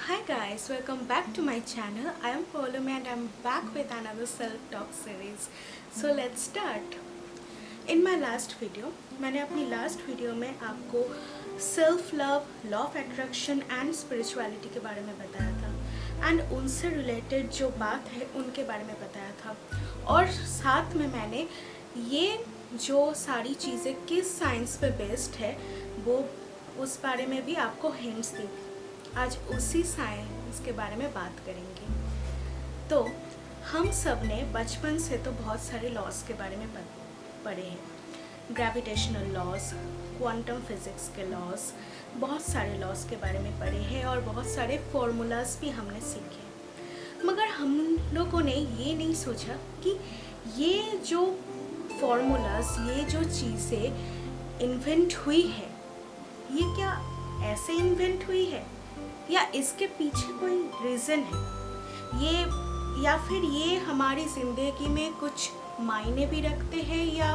Hi guys, welcome back to my channel. I am Paulomi and I am back with another self-talk series. So let's start. In my last video, मैंने अपनी last video में आपको self love, law of attraction and spirituality के बारे में बताया था and उनसे रिलेटेड जो बात है उनके बारे में बताया था और साथ में मैंने ये जो सारी चीज़ें किस साइंस पे बेस्ड है वो उस बारे में भी आपको हिंट्स दी। आज उसी साइंस के बारे में बात करेंगे। तो हम सब ने बचपन से तो बहुत सारे लॉज के बारे में पढ़े हैं, ग्रेविटेशनल लॉज, क्वांटम फिजिक्स के लॉज, बहुत सारे लॉज के बारे में पढ़े हैं और बहुत सारे फॉर्मूलाज भी हमने सीखे। मगर हम लोगों ने ये नहीं सोचा कि ये जो फॉर्मूलाज, ये जो चीज़ें इन्वेंट हुई है, ये क्या ऐसे इन्वेंट हुई है या इसके पीछे कोई रीज़न है, ये या फिर ये हमारी ज़िंदगी में कुछ मायने भी रखते हैं या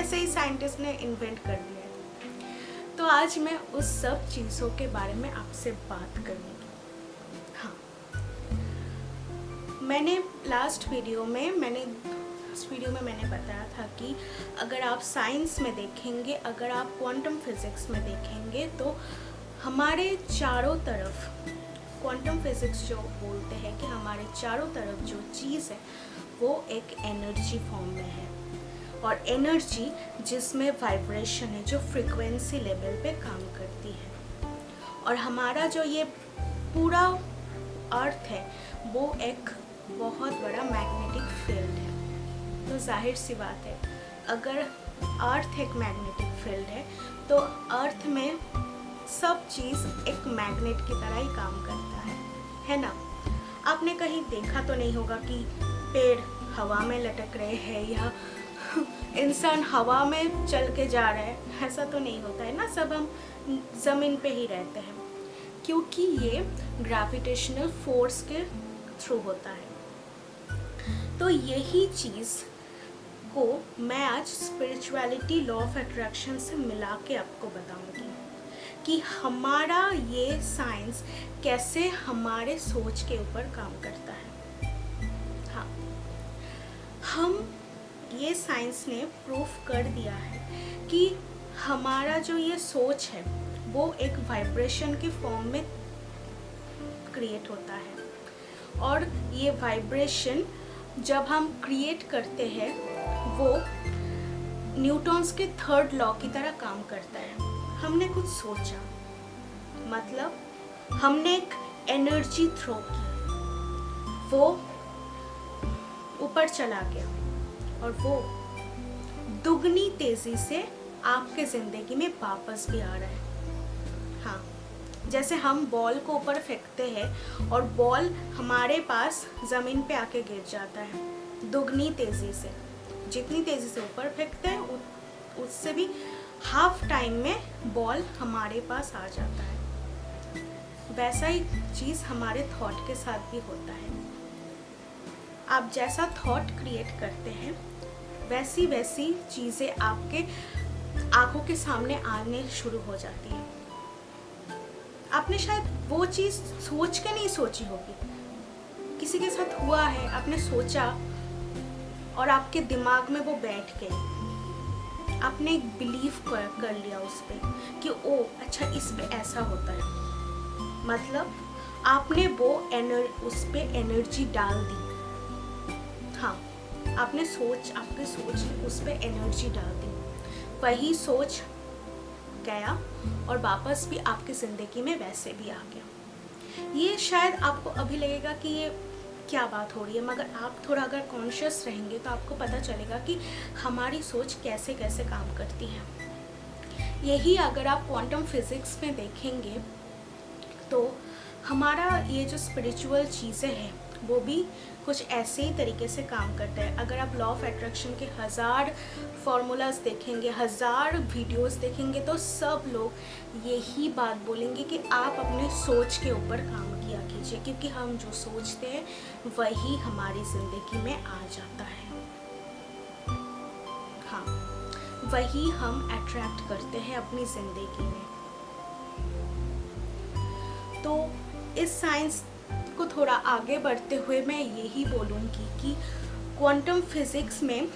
ऐसे ही साइंटिस्ट ने इन्वेंट कर दिया है। तो आज मैं उस सब चीज़ों के बारे में आपसे बात करूँगी। हाँ, मैंने लास्ट वीडियो में मैंने बताया था कि अगर आप साइंस में देखेंगे, अगर आप क्वांटम फिज़िक्स में देखेंगे तो हमारे चारों तरफ, क्वांटम फिज़िक्स जो बोलते हैं कि हमारे चारों तरफ जो चीज़ है वो एक एनर्जी फॉर्म में है और एनर्जी जिसमें वाइब्रेशन है, जो फ्रीक्वेंसी लेवल पे काम करती है। और हमारा जो ये पूरा अर्थ है वो एक बहुत बड़ा मैग्नेटिक फील्ड है। तो जाहिर सी बात है, अगर अर्थ एक मैग्नेटिक फील्ड है तो अर्थ में सब चीज़ एक मैग्नेट की तरह ही काम करता है ना। आपने कहीं देखा तो नहीं होगा कि पेड़ हवा में लटक रहे हैं या इंसान हवा में चल के जा रहा है, ऐसा तो नहीं होता है ना। सब हम ज़मीन पे ही रहते हैं क्योंकि ये ग्रेविटेशनल फोर्स के थ्रू होता है। तो यही चीज़ को मैं आज स्पिरिचुअलिटी, लॉ ऑफ अट्रैक्शन से मिला के आपको बताऊंगी कि हमारा ये साइंस कैसे हमारे सोच के ऊपर काम करता है। हाँ, हम ये साइंस ने प्रूफ कर दिया है कि हमारा जो ये सोच है वो एक वाइब्रेशन के फॉर्म में क्रिएट होता है और ये वाइब्रेशन जब हम क्रिएट करते हैं वो न्यूटन्स के थर्ड लॉ की तरह काम करता है। हमने कुछ सोचा, मतलब हमने एक एनर्जी थ्रो की, वो ऊपर चला गया और वो दुगनी तेज़ी से आपके ज़िंदगी में वापस भी आ रहा है। हाँ, जैसे हम बॉल को ऊपर फेंकते हैं और बॉल हमारे पास ज़मीन पे आके गिर जाता है दुगनी तेज़ी से। जितनी तेज़ी से ऊपर फेंकते हैं उससे भी हाफ टाइम में बॉल हमारे पास आ जाता है। वैसा ही चीज़ हमारे थॉट के साथ भी होता है। आप जैसा थॉट क्रिएट करते हैं वैसी वैसी चीज़ें आपके आंखों के सामने आने शुरू हो जाती है। आपने शायद वो चीज़ सोच के नहीं सोची होगी, किसी के साथ हुआ है, आपने सोचा और आपके दिमाग में वो बैठ गई, आपने एक बिलीव कर लिया उस पर कि ओ अच्छा इस पे ऐसा होता है। मतलब आपने वो उस पे एनर्जी डाल दी। हाँ, आपके सोच ने उस पे एनर्जी डाल दी, वही सोच गया और वापस भी आपकी ज़िंदगी में वैसे भी आ गया। ये शायद आपको अभी लगेगा कि ये क्या बात हो रही है, मगर आप थोड़ा अगर कॉन्शियस रहेंगे तो आपको पता चलेगा कि हमारी सोच कैसे कैसे काम करती है। यही अगर आप क्वांटम फिज़िक्स में देखेंगे तो हमारा ये जो स्पिरिचुअल चीज़ें हैं वो भी कुछ ऐसे ही तरीके से काम करता है। अगर आप लॉ ऑफ अट्रैक्शन के 1000 फार्मूलाज देखेंगे, 1000 वीडियोस देखेंगे तो सब लोग यही बात बोलेंगे कि आप अपने सोच के ऊपर काम किया कीजिए, क्योंकि हम जो सोचते हैं वही हमारी ज़िंदगी में आ जाता है। हाँ, वही हम अट्रैक्ट करते हैं अपनी ज़िंदगी में। तो इस साइंस को थोड़ा आगे बढ़ते हुए मैं यही बोलूँगी कि क्वांटम फिज़िक्स में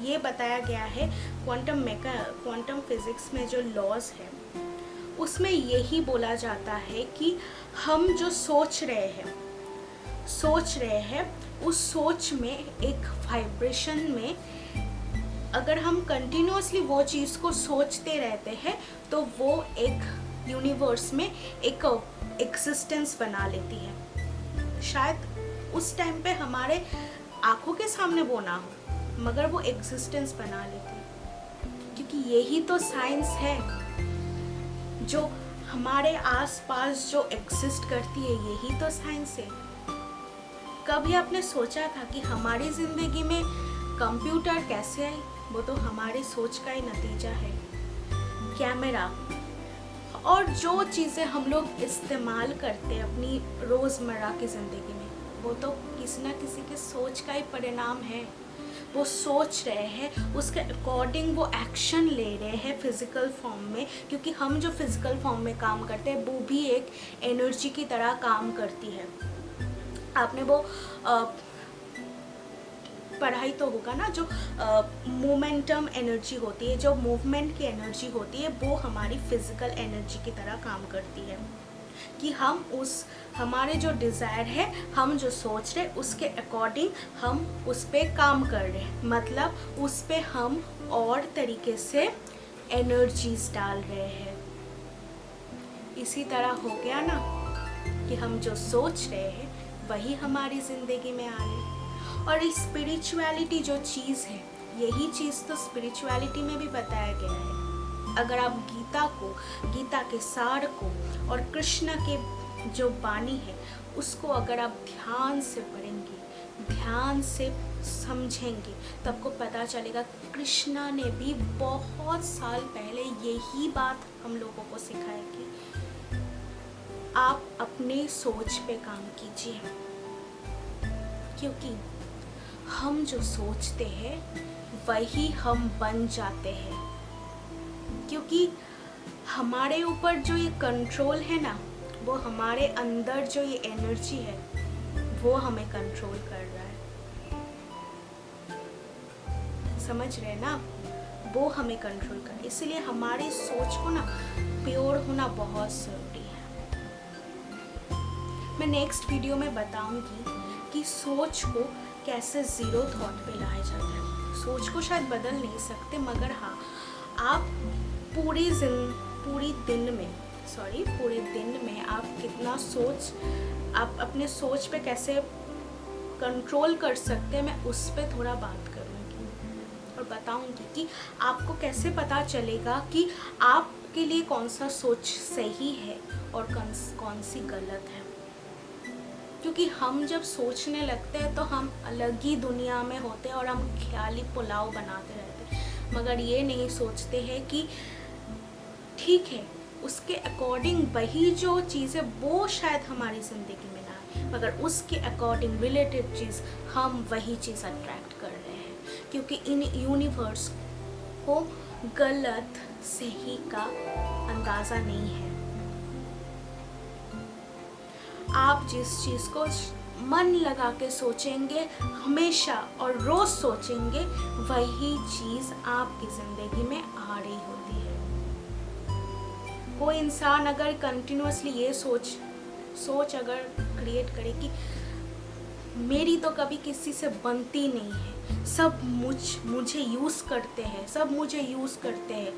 ये बताया गया है, क्वांटम फिज़िक्स में जो लॉज है उसमें यही बोला जाता है कि हम जो सोच रहे हैं उस सोच में एक वाइब्रेशन में अगर हम कंटिन्यूअसली वो चीज़ को सोचते रहते हैं तो वो एक यूनिवर्स में एक एग्जिस्टेंस बना लेती है। शायद उस टाइम पे हमारे आंखों के सामने वो ना हो, मगर वो एग्जिस्टेंस बना लेती है, क्योंकि यही तो साइंस है जो हमारे आसपास जो एग्जिस्ट करती है, यही तो साइंस है। कभी आपने सोचा था कि हमारी ज़िंदगी में कंप्यूटर कैसे आई? वो तो हमारे सोच का ही नतीजा है। कैमरा और जो चीज़ें हम लोग इस्तेमाल करते हैं अपनी रोज़मर्रा की ज़िंदगी में, वो तो किसी न किसी के सोच का ही परिणाम है। वो सोच रहे हैं, उसके अकॉर्डिंग वो एक्शन ले रहे हैं फिज़िकल फॉर्म में, क्योंकि हम जो फिज़िकल फॉर्म में काम करते हैं वो भी एक एनर्जी की तरह काम करती है। आपने वो पढ़ाई तो होगा ना, जो मोमेंटम एनर्जी होती है, जो मूवमेंट की एनर्जी होती है, वो हमारी फिज़िकल एनर्जी की तरह काम करती है कि हम हमारे जो डिज़ायर है, हम जो सोच रहे उसके अकॉर्डिंग हम उस पर काम कर रहे हैं, मतलब उस पर हम और तरीके से एनर्जीज डाल रहे हैं। इसी तरह हो गया ना कि हम जो सोच रहे हैं वही हमारी ज़िंदगी में आ रहे हैं। और स्पिरिचुअलिटी जो चीज़ है, यही चीज़ तो स्पिरिचुअलिटी में भी बताया गया है। अगर आप गीता के सार को और कृष्ण के जो वाणी है उसको अगर आप ध्यान से पढ़ेंगे, ध्यान से समझेंगे, तो आपको पता चलेगा कृष्णा ने भी बहुत साल पहले यही बात हम लोगों को सिखाया कि आप अपने सोच पे काम कीजिए, क्योंकि हम जो सोचते हैं वही हम बन जाते हैं। क्योंकि हमारे ऊपर जो ये कंट्रोल है ना, वो हमारे अंदर जो ये एनर्जी है वो हमें कंट्रोल कर रहा है। समझ रहे ना, वो हमें कंट्रोल कर रहा है। इसलिए हमारी सोच को ना प्योर होना बहुत ज़रूरी है। मैं नेक्स्ट वीडियो में बताऊंगी कि सोच को कैसे ज़ीरो थॉट पे लाया जाता है। सोच को शायद बदल नहीं सकते, मगर हाँ, आप पूरे दिन में आप कितना आप अपने सोच पे कैसे कंट्रोल कर सकते हैं, मैं उस पे थोड़ा बात करूँगी और बताऊँगी कि आपको कैसे पता चलेगा कि आपके लिए कौन सा सोच सही है और कौन सी गलत है। क्योंकि हम जब सोचने लगते हैं तो हम अलग ही दुनिया में होते हैं और हम ख्याली पुलाव बनाते रहते हैं, मगर ये नहीं सोचते हैं कि ठीक है, उसके अकॉर्डिंग वही जो चीज़ है वो शायद हमारी ज़िंदगी में ना आए, मगर उसके अकॉर्डिंग रिलेटेड चीज़ हम वही चीज़ अट्रैक्ट कर रहे हैं, क्योंकि इन यूनिवर्स को गलत सही का अंदाज़ा नहीं है। आप जिस चीज़ को मन लगा के सोचेंगे हमेशा और रोज़ सोचेंगे, वही चीज़ आपकी ज़िंदगी में आ रही होती है। कोई इंसान अगर कंटिन्यूअसली ये सोच अगर क्रिएट करे कि मेरी तो कभी किसी से बनती नहीं है, सब मुझे यूज़ करते हैं,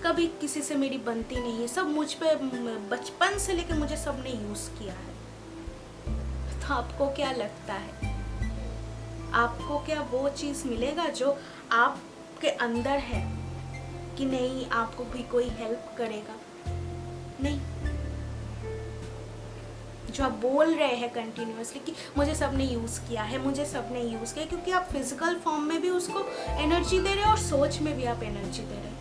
कभी किसी से मेरी बनती नहीं है, सब मुझ पे बचपन से लेके मुझे सबने यूज़ किया है, तो आपको क्या लगता है, आपको क्या वो चीज़ मिलेगा जो आपके अंदर है कि नहीं आपको भी कोई हेल्प करेगा? नहीं। जो आप बोल रहे हैं कंटिन्यूअसली कि मुझे सबने यूज़ किया है, क्योंकि आप फिजिकल फॉर्म में भी उसको एनर्जी दे रहे हैं और सोच में भी आप एनर्जी दे रहे हैं,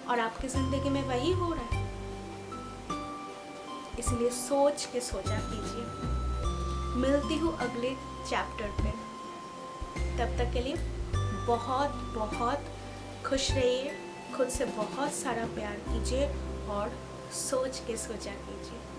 और आपकी ज़िंदगी में वही हो रहा है। इसलिए सोच के सोचा कीजिए। मिलती हूँ अगले चैप्टर पे, तब तक के लिए बहुत बहुत खुश रहिए, खुद से बहुत सारा प्यार कीजिए और सोच के सोचा कीजिए।